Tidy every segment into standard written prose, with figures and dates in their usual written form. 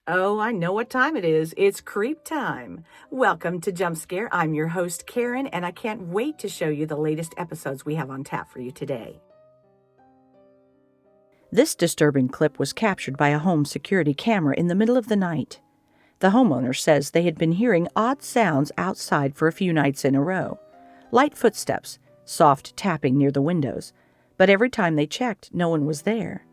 Oh, I know what time it is. It's creep time. Welcome to Jump Scare. I'm your host, Karen, and I can't wait to show you the latest episodes we have on tap for you today. This disturbing clip was captured by a home security camera in the middle of the night. The homeowner says they had been hearing odd sounds outside for a few nights in a row. Light footsteps, soft tapping near the windows, but every time they checked, no one was there.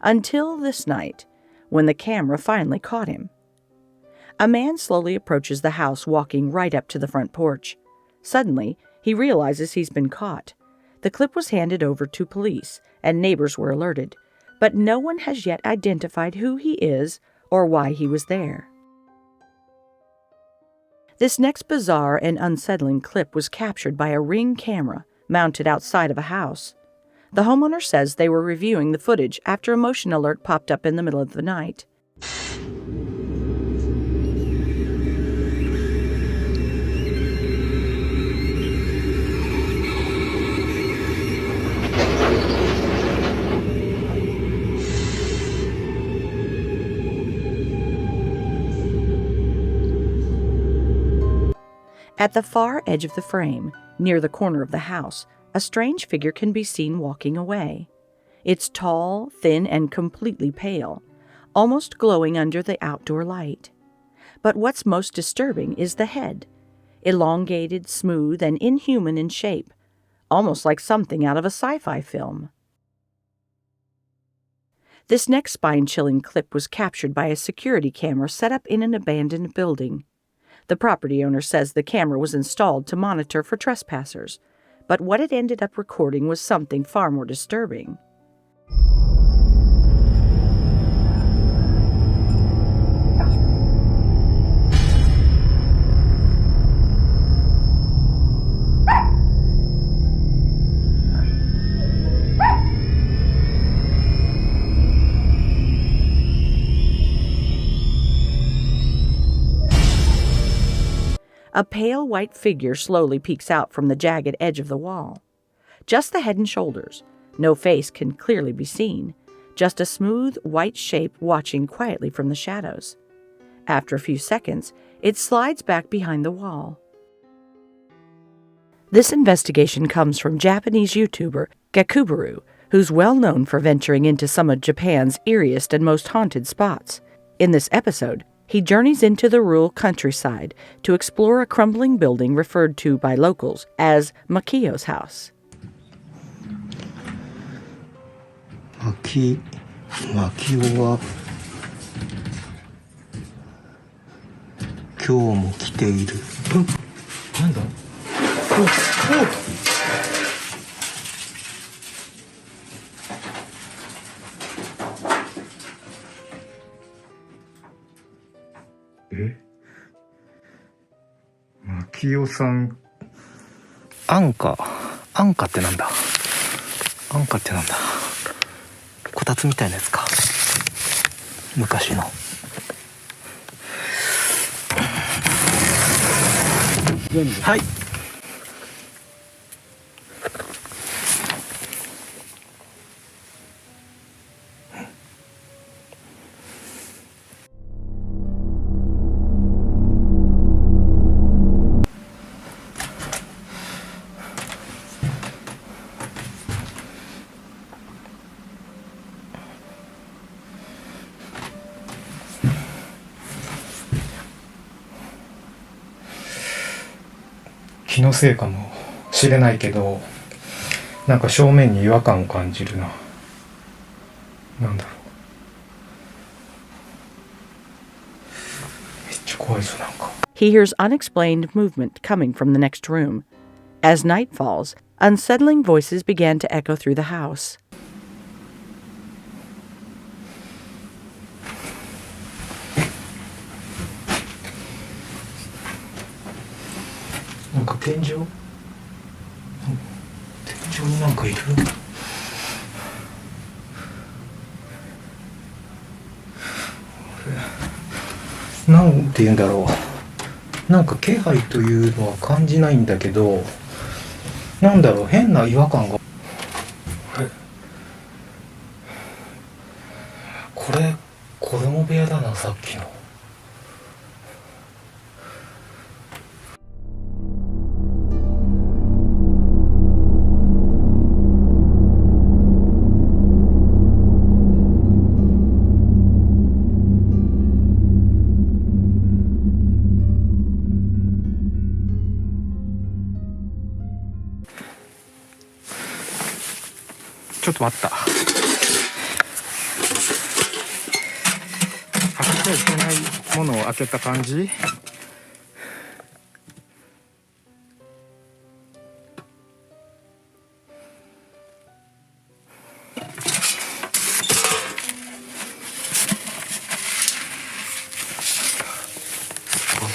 Until this night, when the camera finally caught him. A man slowly approaches the house, walking right up to the front porch. Suddenly, he realizes he's been caught. The clip was handed over to police, and neighbors were alerted, but no one has yet identified who he is or why he was there. This next bizarre and unsettling clip was captured by a Ring camera mounted outside of a house. The homeowner says they were reviewing the footage after a motion alert popped up in the middle of the night. At the far edge of the frame, near the corner of the house, a strange figure can be seen walking away. It's tall, thin, and completely pale, almost glowing under the outdoor light. But what's most disturbing is the head, elongated, smooth, and inhuman in shape, almost like something out of a sci-fi film. This next spine-chilling clip was captured by a security camera set up in an abandoned building. The property owner says the camera was installed to monitor for trespassers, but what it ended up recording was something far more disturbing. A pale white figure slowly peeks out from the jagged edge of the wall. Just the head and shoulders. No face can clearly be seen. Just a smooth white shape watching quietly from the shadows. After a few seconds, it slides back behind the wall. This investigation comes from Japanese YouTuber Gakubaru, who's well known for venturing into some of Japan's eeriest and most haunted spots. In this episode, he journeys into the rural countryside to explore a crumbling building referred to by locals as Makio's house. Makio は今日も来ている。なんだ？マキオさん。安価ってなんだ？安価ってなんだ？こたつみたいなやつか。昔の。はい。気のせいかもしれないけど、なんか正面に違和感を感じるな。なんだろう。めっちゃ怖いぞ、なんか。He hears unexplained movement coming from the next room. As night falls, unsettling voices began to echo through the house. なんか天井になんかいる。なんて言うんだろう。なんか気配というのは感じないんだけど、なんだろう、変な違和感が。これ子供部屋だな、さっきの。ちょっと待った。開けちゃいけないものを開けた感じ。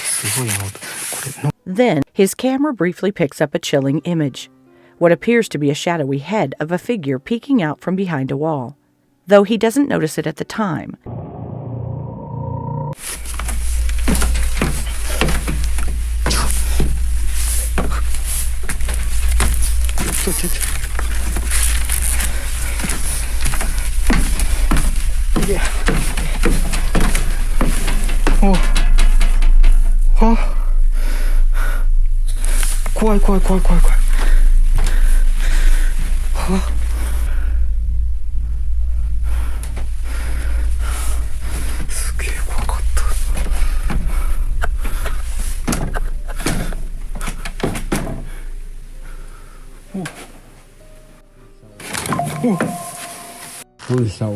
すごいな。これの。Then, his camera briefly picks up a chilling image. What appears to be a shadowy head of a figure peeking out from behind a wall, though he doesn't notice it at the time. 怖い。すげえ怖かった。どうした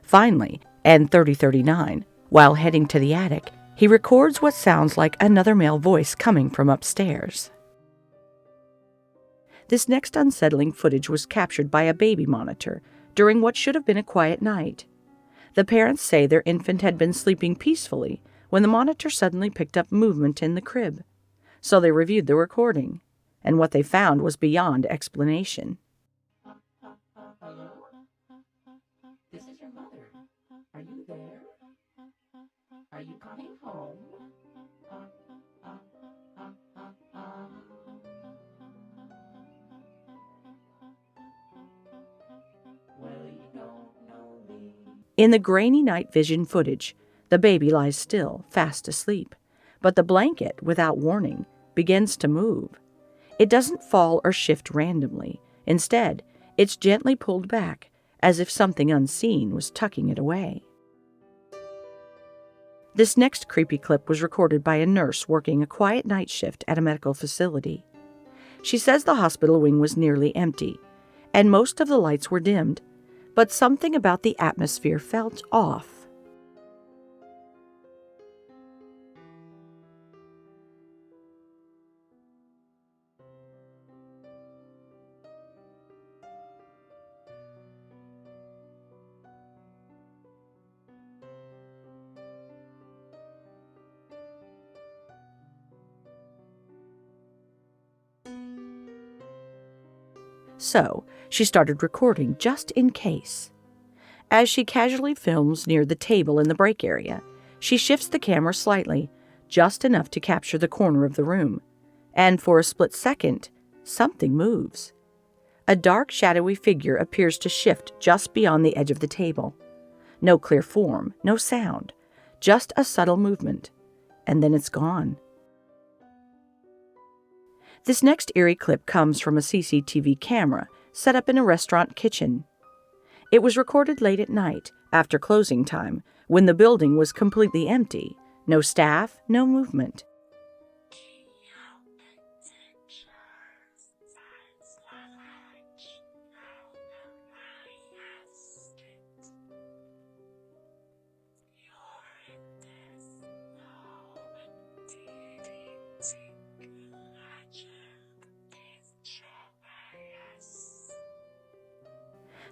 ？Finally, at 3039, while heading to the attic, he records what sounds like another male voice coming from upstairs. This next unsettling footage was captured by a baby monitor during what should have been a quiet night. The parents say their infant had been sleeping peacefully when the monitor suddenly picked up movement in the crib. So they reviewed the recording, and what they found was beyond explanation. Hello? This is your mother. Are you there? Are you coming home? Well, you don't know me. In the grainy night vision footage, the baby lies still, fast asleep, but the blanket, without warning, begins to move. It doesn't fall or shift randomly. Instead, it's gently pulled back, as if something unseen was tucking it away. This next creepy clip was recorded by a nurse working a quiet night shift at a medical facility. She says the hospital wing was nearly empty, and most of the lights were dimmed, but something about the atmosphere felt off. So, she started recording just in case. As she casually films near the table in the break area, she shifts the camera slightly, just enough to capture the corner of the room. And for a split second, something moves. A dark, shadowy figure appears to shift just beyond the edge of the table. No clear form, no sound, just a subtle movement. And then it's gone. This next eerie clip comes from a CCTV camera set up in a restaurant kitchen. It was recorded late at night, after closing time, when the building was completely empty. No staff, no movement.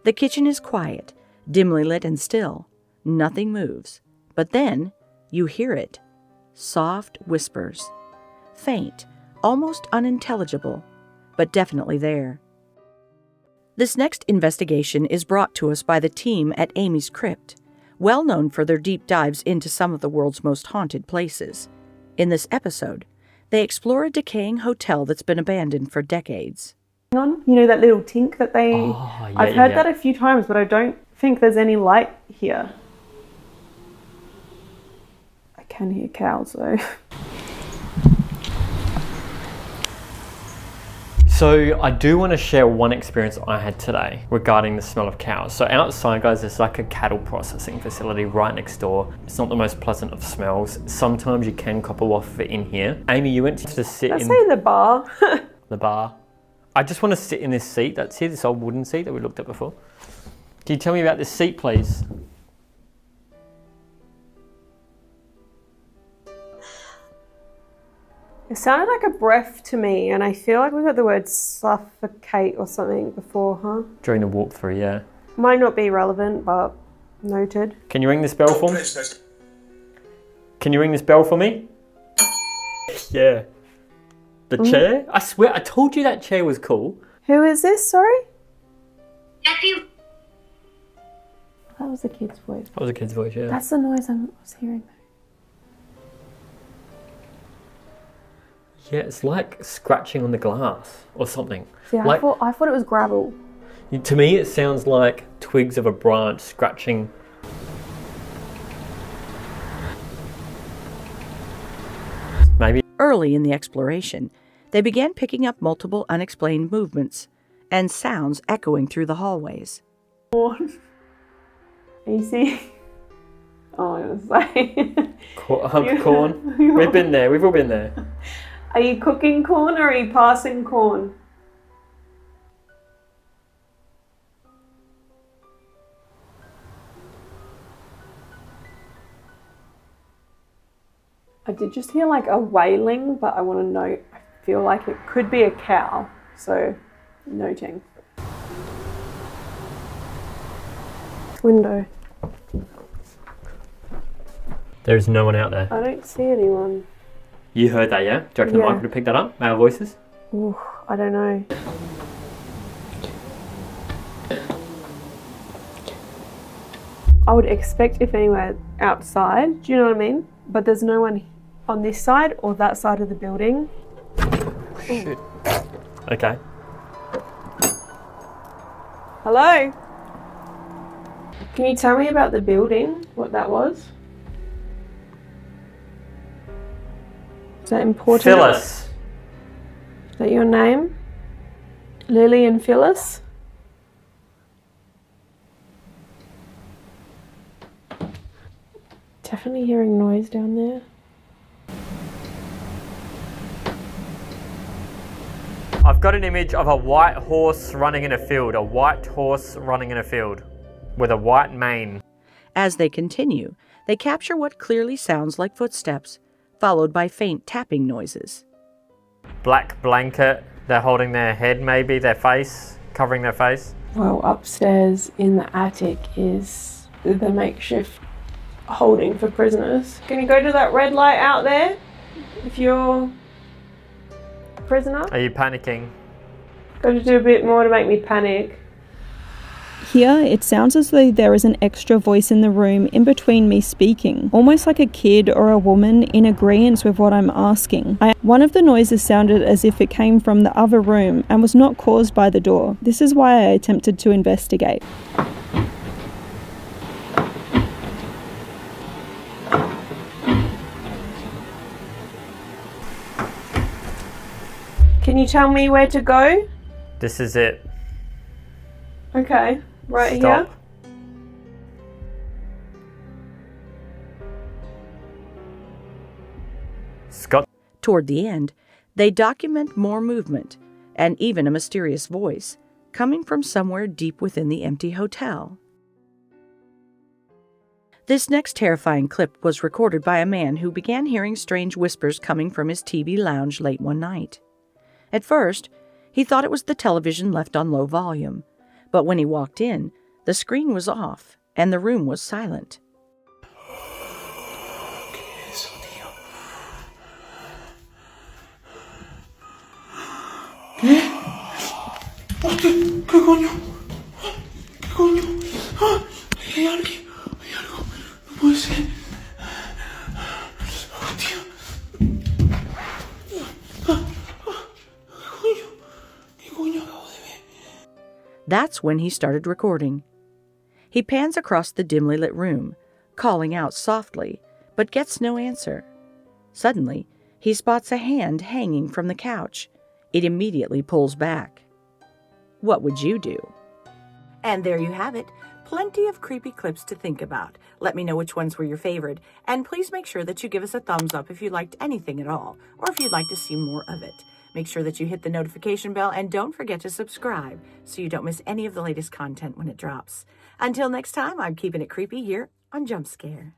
The kitchen is quiet, dimly lit and still. Nothing moves. But then, you hear it. Soft whispers. Faint, almost unintelligible, but definitely there. This next investigation is brought to us by the team at Amy's Crypt, well known for their deep dives into some of the world's most haunted places. In this episode, they explore a decaying hotel that's been abandoned for decades. On, you know, that little tink that they... I've heard that a few times, but I don't think there's any light here. I can hear cows though. So I do want to share one experience I had today regarding the smell of cows. So outside, guys, there's like a cattle processing facility right next door. It's not the most pleasant of smells. Sometimes you can cop a waft of it in here. Amy, you went to sit Let's in... say the bar. The bar. I just want to sit in this seat that's here, this old wooden seat that we looked at before. Can you tell me about this seat, please? It sounded like a breath to me, and I feel like we got the word suffocate or something before, huh? During the walkthrough, yeah. Might not be relevant, but noted. Can you ring this bell for me? Can you ring this bell for me? Yeah. The chair? I swear, I told you that chair was cool. Who is this, sorry? That was a kid's voice. That was a kid's voice, yeah. That's the noise I was hearing. Yeah, it's like scratching on the glass or something. See, I thought it was gravel. To me, it sounds like twigs of a branch scratching. Maybe. Early in the exploration, they began picking up multiple unexplained movements and sounds echoing through the hallways. Corn. Easy. Oh, I was say. Corn. We've been there. We've all been there. Are you cooking corn or are you passing corn? I did just hear like a wailing, but I want to note, I feel like it could be a cow, so noting. Window. There's no one out there. I don't see anyone. You heard that, yeah? Do you reckon the mic would have picked that up? Male voices? Ooh, I don't know. I would expect if anywhere outside, do you know what I mean? But there's no one on this side or that side of the building. Shit. Okay. Hello? Can you tell me about the building, what that was? Is that important? Phyllis. Is that your name? Lily and Phyllis? Definitely hearing noise down there. I've got an image of a white horse running in a field. A white horse running in a field with a white mane. As they continue, they capture what clearly sounds like footsteps, followed by faint tapping noises. Black blanket. They're holding their head, maybe their face, covering their face. Well, upstairs in the attic is the makeshift holding for prisoners. Can you go to that red light out there if you're a prisoner? Are you panicking? Got to do a bit more to make me panic. Here, it sounds as though there is an extra voice in the room in between me speaking, almost like a kid or a woman in agreement with what I'm asking. One of the noises sounded as if it came from the other room and was not caused by the door. This is why I attempted to investigate. Can you tell me where to go? This is it. Okay, right Stop. here. Toward the end, they document more movement and even a mysterious voice coming from somewhere deep within the empty hotel. This next terrifying clip was recorded by a man who began hearing strange whispers coming from his TV lounge late one night. At first, he thought it was the television left on low volume, but when he walked in, the screen was off and the room was silent. ¿Qué coño? ¿Qué coño? Hay alguien, hay algo, no puede ser. Hostia. ¿Qué coño acabo de ver? That's when he started recording. He pans across the dimly lit room, calling out softly, but gets no answer. Suddenly, he spots a hand hanging from the couch. It immediately pulls back. What would you do? And there you have it. Plenty of creepy clips to think about. Let me know which ones were your favorite, and please make sure that you give us a thumbs up if you liked anything at all, or if you'd like to see more of it. Make sure that you hit the notification bell, and don't forget to subscribe so you don't miss any of the latest content when it drops. Until next time, I'm keeping it creepy here on Jump Scare.